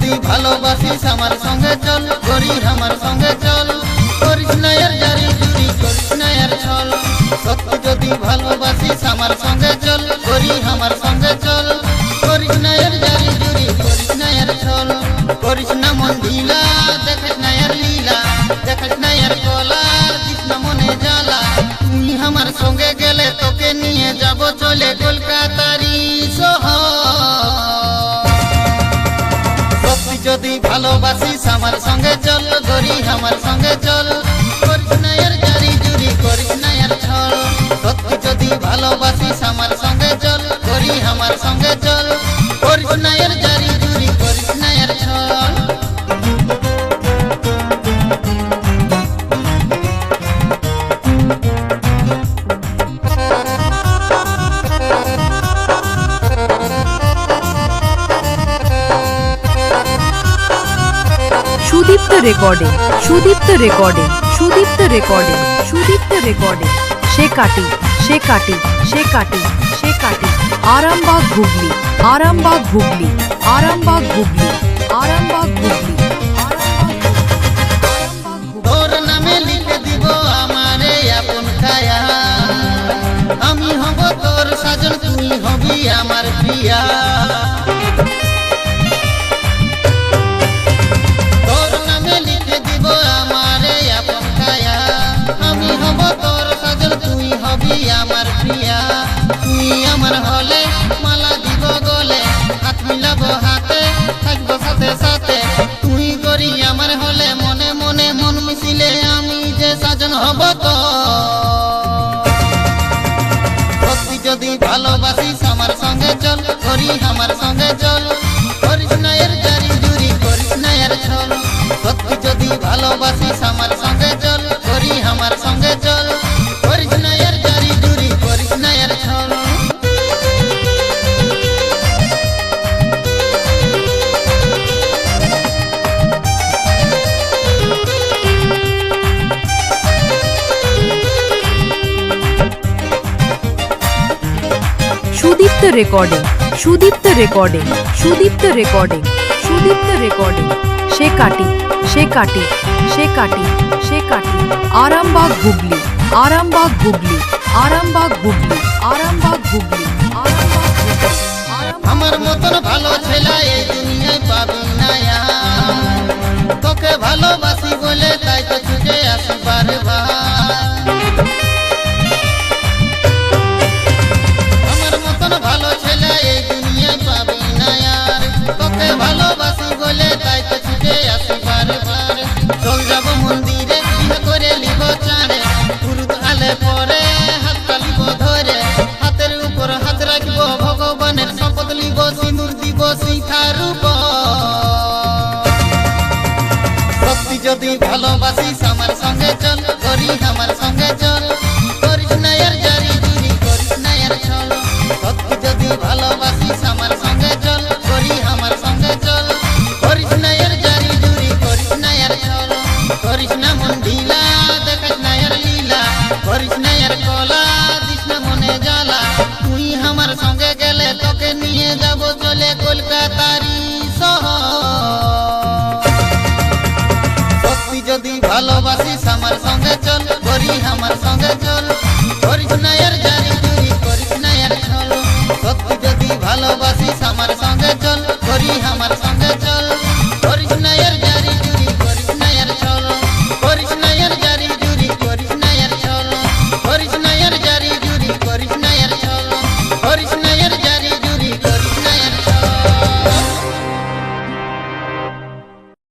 যদি ভালোবাসিস আমার সঙ্গে চল, করি আমার সঙ্গে চল, করিস না আর জারি জুরি, করিস না আর ছল। সত্যি যদি ভালোবাসিস আমার সঙ্গে চল, করি আমার সঙ্গে চল, করিস না আর জারি জুরি, করিস না আর ছল। করিস না মন ঢিলা, দেখিস না আর লীলা, দেখিস না আর কলার, দিস না মনে জ্বালা। তুই আমার সঙ্গে গেলে তোকে নিয়ে যাব চলে কলকাতারি শহর। সত্যি যদি ভালোবাসিস আমার সঙ্গে চল, করি আমার সঙ্গে চল, করিস না আর জারি জুরি, করিস না আর ছল। সত্যি যদি ভালোবাসিস আমার সঙ্গে চল, করি আমার সঙ্গে চল, করিস না আর জারি জুরি, করিস না আর ছল। Sudipta recording, Sudipta recording, Sudipta recording, Sudipta recording. সে কাটি, সে কাটি, সে কাটি, সে কাটি। আরামবাগ হুগলি, আরামবাগ হুগলি, আরামবাগ হুগলি, আরামবাগ হুগলি। তোর নামে লিখে দিব আমারে আপন কায়া, আমি হব তোর সাজন, তুই হবি আমার প্রিয়া। তোর নামে লিখে দিব আমারে আপন কায়া, আমি হব তোর সাজন, তুই হবি আমার প্রিয়া। তুই আমার হলে মালা দিব গলে, হাত মিলাবো হাতে, থাকবো সাথে সাথে। তুই করি আমার হলে মনে মনে মন মিশিলে, আমি যে সাজন হব তো। সত্যি যদি ভালোবাসিস আমার সঙ্গে চল, করি আমার সঙ্গে চল, করিস না এর জারি জুরি, করিস না এর ছল। সত্যি যদি ভালোবাসিস আমার সঙ্গে চল, করি আমার সঙ্গে চল, করিস না এর জারি জুরি, করিস না এর ছল। Sudipta recording, Sudipta recording, Sudipta recording, Sudipta recording. সে কাটি, সে কাটি, সে কাটি, সে কাটি। আরামবাগ হুগলি, আরামবাগ হুগলি, আরামবাগ হুগলি, আরামবাগ হুগলি, আরামবাগ হুগলি। আমার মতন ভালো ছেলে এই দুনিয়ায় পাবি না আর। তোকে ভালোবাসি বলে তাই তো ছুটে আসি বারবার। আমার মতন ভালো ছেলে এই দুনিয়ায় পাবি না আর। তোকে ভালোবাসি বলে তাই তো ছুটে আসি বারবার। চল যাব মন্দিরে, বিয়ে করে লিব চাঁড়ে, গুরুদ আলে পরে হাত কালিব ধরে, হাতের উপর হাত রাখবো, ভগবানের শপথ লিব, সিঁদুর দিব শিখার উপর। সত্যি যদি ভালোবাসিস আমার সঙ্গে চল, করি আমার সঙ্গে চল, করিস না আর জারি জুরি, করিস না আর ছল। সত্যি যদি ভালোবাসিস আমার সঙ্গে চল, করি আমার সঙ্গে চল, করিস না আর জারি জুরি, করিস না আর ছল। করিস না মন ঢিলা, দেখিস না আর লীলা, করিস না আর কলা, দিস না মনে জ্বালা। তুই আমার সঙ্গে গেলে তোকে নিয়ে যাব চলে কলকাতারি শহর। সত্যি যদি ভালোবাসিস আমার সঙ্গে চল, করি আমার সঙ্গে চল, করিস না আর জারি জুরি, করিস না আর ছল। সত্যি যদি ভালোবাসিস আমার সঙ্গে চল, করি আমার